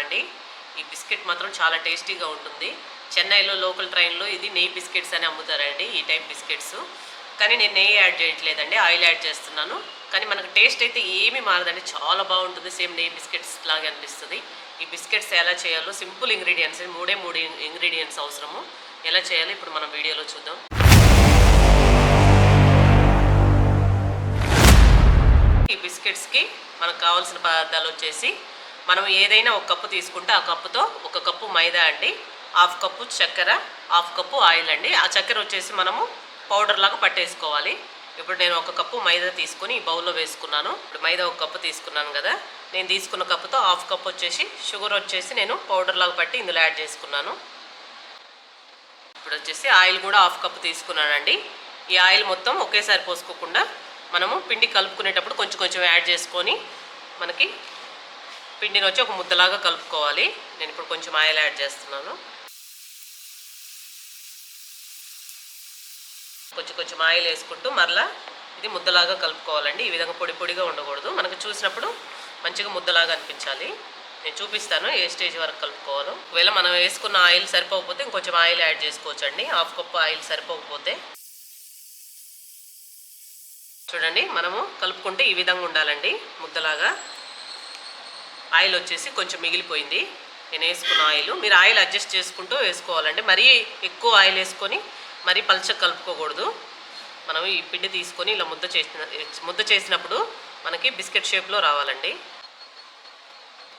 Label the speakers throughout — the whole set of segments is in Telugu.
Speaker 1: అండి. ఈ బిస్కెట్ మాత్రం చాలా టేస్టీగా ఉంటుంది. చెన్నైలో లోకల్ ట్రైన్లో ఇది నెయ్యి బిస్కెట్స్ అని అమ్ముతారండి, ఈ టైప్ బిస్కెట్స్. కానీ నేను నెయ్యి యాడ్ చేయట్లేదండి, ఆయిల్ యాడ్ చేస్తున్నాను. కానీ మనకు టేస్ట్ అయితే ఏమీ మారదండి, చాలా బాగుంటుంది. సేమ్ నెయ్యి బిస్కెట్స్ లాగా అనిపిస్తుంది. ఈ బిస్కెట్స్ ఎలా చేయాలో సింపుల్ ఇంగ్రీడియంట్స్, మూడు ఇంగ్రీడియంట్స్ అవసరము. ఎలా చేయాలో ఇప్పుడు మనం వీడియోలో చూద్దాం. ఈ బిస్కెట్స్కి మనకు కావాల్సిన పదార్థాలు వచ్చేసి, మనం ఏదైనా ఒక కప్పు తీసుకుంటే ఆ కప్పుతో 1 కప్పు మైదా అండి, 1/2 కప్పు చక్కెర, 1/2 కప్పు ఆయిల్ అండి. ఆ చక్కెర వచ్చేసి మనము పౌడర్ లాగా పట్టేసుకోవాలి. ఇప్పుడు నేను 1 కప్పు మైదా తీసుకొని ఈ బౌల్లో వేసుకున్నాను. ఇప్పుడు మైదా 1 కప్పు తీసుకున్నాను కదా, నేను తీసుకున్న కప్పుతో 1/2 కప్పు వచ్చేసి షుగర్ వచ్చేసి నేను పౌడర్ లాగా పట్టి ఇందులో యాడ్ చేసుకున్నాను. ఇప్పుడు వచ్చేసి ఆయిల్ కూడా 1/2 కప్పు తీసుకున్నానండి. ఈ ఆయిల్ మొత్తం ఒకేసారి పోసుకోకుండా మనము పిండి కలుపుకునేటప్పుడు కొంచెం కొంచెం యాడ్ చేసుకొని మనకి పిండిని వచ్చి ఒక ముద్దలాగా కలుపుకోవాలి. నేను ఇప్పుడు కొంచెం ఆయిల్ యాడ్ చేస్తున్నాను. కొంచెం కొంచెం ఆయిల్ వేసుకుంటూ మరలా ఇది ముద్దలాగా కలుపుకోవాలండి. ఈ విధంగా పొడి పొడిగా ఉండకూడదు, మనకు చూసినప్పుడు మంచిగా ముద్దలాగా అనిపించాలి. నేను చూపిస్తాను ఏ స్టేజ్ వరకు కలుపుకోవాలో. ఒకవేళ మనం వేసుకున్న ఆయిల్ సరిపోకపోతే ఇంకొంచెం ఆయిల్ యాడ్ చేసుకోవచ్చు అండి. 1/2 కప్పు ఆయిల్ సరిపోకపోతే. చూడండి, మనము కలుపుకుంటే ఈ విధంగా ఉండాలండి, ముద్దలాగా. ఆయిల్ వచ్చేసి కొంచెం మిగిలిపోయింది, నేను వేసుకున్న ఆయిల్. మీరు ఆయిల్ అడ్జస్ట్ చేసుకుంటూ వేసుకోవాలండి. మరీ ఎక్కువ ఆయిల్ వేసుకొని మరీ పల్చగా కలుపుకోకూడదు. మనం ఈ పిండి తీసుకొని ఇలా ముద్ద చేసినప్పుడు మనకి బిస్కెట్ షేప్లో రావాలండి.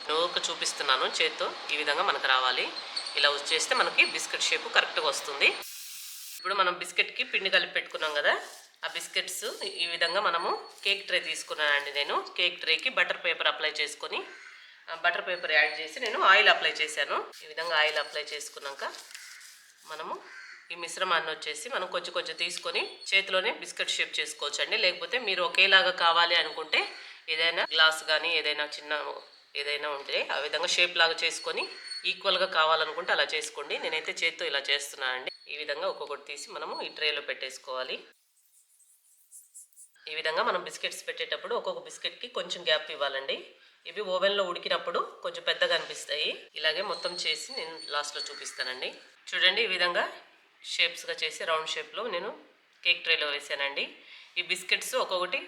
Speaker 1: నూక చూపిస్తున్నాను చేత్తో, ఈ విధంగా మనకు రావాలి. ఇలా వచ్చేస్తే మనకి బిస్కెట్ షేప్ కరెక్ట్గా వస్తుంది. ఇప్పుడు మనం బిస్కెట్కి పిండి కలిపి పెట్టుకున్నాం కదా, ఆ బిస్కెట్స్ ఈ విధంగా మనము కేక్ ట్రే తీసుకున్నానండి. నేను కేక్ ట్రేకి బటర్ పేపర్ అప్లై చేసుకొని, బటర్ పేపర్ యాడ్ చేసి నేను ఆయిల్ అప్లై చేశాను. ఈ విధంగా ఆయిల్ అప్లై చేసుకున్నాక మనము ఈ మిశ్రమాన్ని వచ్చేసి మనం కొంచెం కొంచెం తీసుకొని చేతిలోనే బిస్కెట్ షేప్ చేసుకోవచ్చు అండి. లేకపోతే మీరు ఒకేలాగా కావాలి అనుకుంటే ఏదైనా గ్లాస్ కానీ ఏదైనా చిన్న ఏదైనా ఉంటే ఆ విధంగా షేప్ లాగా చేసుకొని ఈక్వల్గా కావాలనుకుంటే అలా చేసుకోండి. నేనైతే చేతితో ఇలా చేస్తున్నానండి. ఈ విధంగా ఒక్కొక్కటి తీసి మనము ఈ ట్రేలో పెట్టేసుకోవాలి. ఈ విధంగా మనం బిస్కెట్స్ పెట్టేటప్పుడు ఒక్కొక్క బిస్కెట్కి కొంచెం గ్యాప్ ఇవ్వాలండి. ఇవి ఓవెన్లో ఉడికినప్పుడు కొంచెం పెద్దగా అనిపిస్తాయి. ఇలాగే మొత్తం చేసి నేను లాస్ట్లో చూపిస్తానండి. చూడండి, ఈ విధంగా షేప్స్గా చేసి రౌండ్ షేప్లో నేను కేక్ ట్రేలో వేసానండి. ఈ బిస్కెట్స్ ఒక్కొక్కటి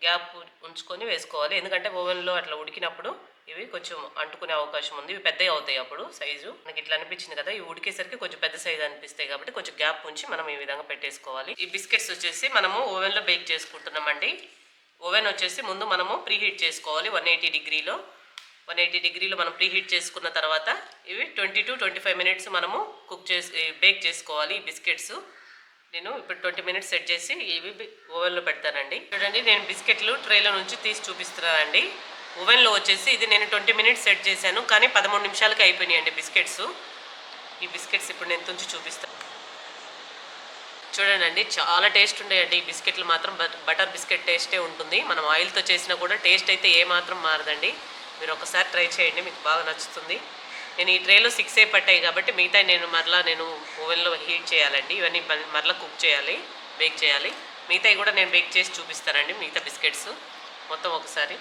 Speaker 1: గ్యాప్ ఉంచుకొని వేసుకోవాలి, ఎందుకంటే ఓవెన్లో అట్లా ఉడికినప్పుడు ఇవి కొంచెం అంటుకునే అవకాశం ఉంది. ఇవి పెద్దవి అవుతాయి అప్పుడు సైజు. మనకి ఇట్లా అనిపించింది కదా, ఇవి ఉడికేసరికి కొంచెం పెద్ద సైజు అనిపిస్తాయి కాబట్టి కొంచెం గ్యాప్ ఉంచి మనం ఈ విధంగా పెట్టేసుకోవాలి. ఈ బిస్కెట్స్ వచ్చేసి మనము ఓవెన్లో బేక్ చేసుకుంటున్నామండి. ఓవెన్ వచ్చేసి ముందు మనము ప్రీహీట్ చేసుకోవాలి 180 డిగ్రీలో. 180 డిగ్రీలో మనం ప్రీహీట్ చేసుకున్న తర్వాత ఇవి 20 to 25 మినిట్స్ మనము బేక్ చేసుకోవాలి. ఈ బిస్కెట్స్ నేను ఇప్పుడు 20 మినిట్స్ సెట్ చేసి ఇవి ఓవెన్లో పెడతానండి. చూడండి, నేను బిస్కెట్లు ట్రేలో నుంచి తీసి చూపిస్తున్నానండి. ఓవెన్లో వచ్చేసి ఇది నేను 20 మినిట్స్ సెట్ చేశాను, కానీ 13 నిమిషాలకి అయిపోయినాయండి బిస్కెట్స్. ఈ బిస్కెట్స్ ఇప్పుడు నేను తుంచి చూపిస్తాను. చూడండి, చాలా టేస్ట్ ఉంటాయండి ఈ బిస్కెట్లు మాత్రం. బటర్ బిస్కెట్ టేస్టే ఉంటుంది. మనం ఆయిల్తో చేసినా కూడా టేస్ట్ అయితే ఏమాత్రం మారదండి. మీరు ఒకసారి ట్రై చేయండి, మీకు బాగా నచ్చుతుంది. నేను ఈ ట్రేలో 6 పట్టాయి కాబట్టి మిగతా నేను ఓవెన్లో హీట్ చేయాలండి. ఇవన్నీ మరలా కుక్ చేయాలి, బేక్ చేయాలి. మిగతాయి కూడా నేను బేక్ చేసి చూపిస్తానండి. మిగతా బిస్కెట్స్ మొత్తం ఒకసారి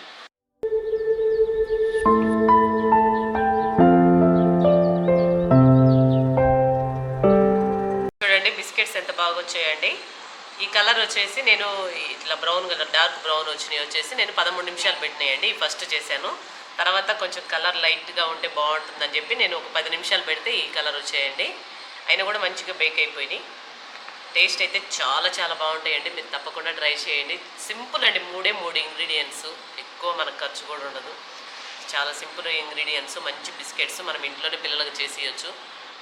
Speaker 1: చూడండి, బిస్కెట్స్ ఎంత బాగా వచ్చాయండి. ఈ కలర్ వచ్చేసి నేను ఇట్లా బ్రౌన్ కలర్, డార్క్ బ్రౌన్ వచ్చినాయి వచ్చేసి నేను 13 నిమిషాలు పెట్టినాయండి. ఫస్ట్ చేశాను, తర్వాత కొంచెం కలర్ లైట్గా ఉంటే బాగుంటుందని చెప్పి నేను ఒక 10 నిమిషాలు పెడితే ఈ కలర్ వచ్చాయండి. అయినా కూడా మంచిగా బేక్ అయిపోయినాయి. టేస్ట్ అయితే చాలా చాలా బాగుంటాయండి. మీరు తప్పకుండా ట్రై చేయండి. సింపుల్ అండి, 3 ఇంగ్రీడియంట్స్, ఎక్కువ మనకు ఖర్చు కూడా ఉండదు. చాలా సింపుల్ ఇంగ్రీడియంట్స్, మంచి బిస్కెట్స్ మనం ఇంట్లోనే పిల్లలకు చేసేయచ్చు.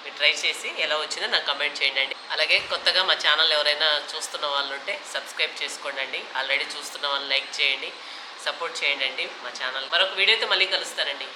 Speaker 1: మీరు ట్రై చేసి ఎలా వచ్చిందో నాకు కమెంట్ చేయండి. అలాగే కొత్తగా మా ఛానల్ ఎవరైనా చూస్తున్న వాళ్ళు ఉంటే సబ్స్క్రైబ్ చేసుకోండి. ఆల్రెడీ చూస్తున్న వాళ్ళు లైక్ చేయండి, సపోర్ట్ చేయండి మా ఛానల్. మరొక వీడియోతో మళ్ళీ కలుస్తానండి.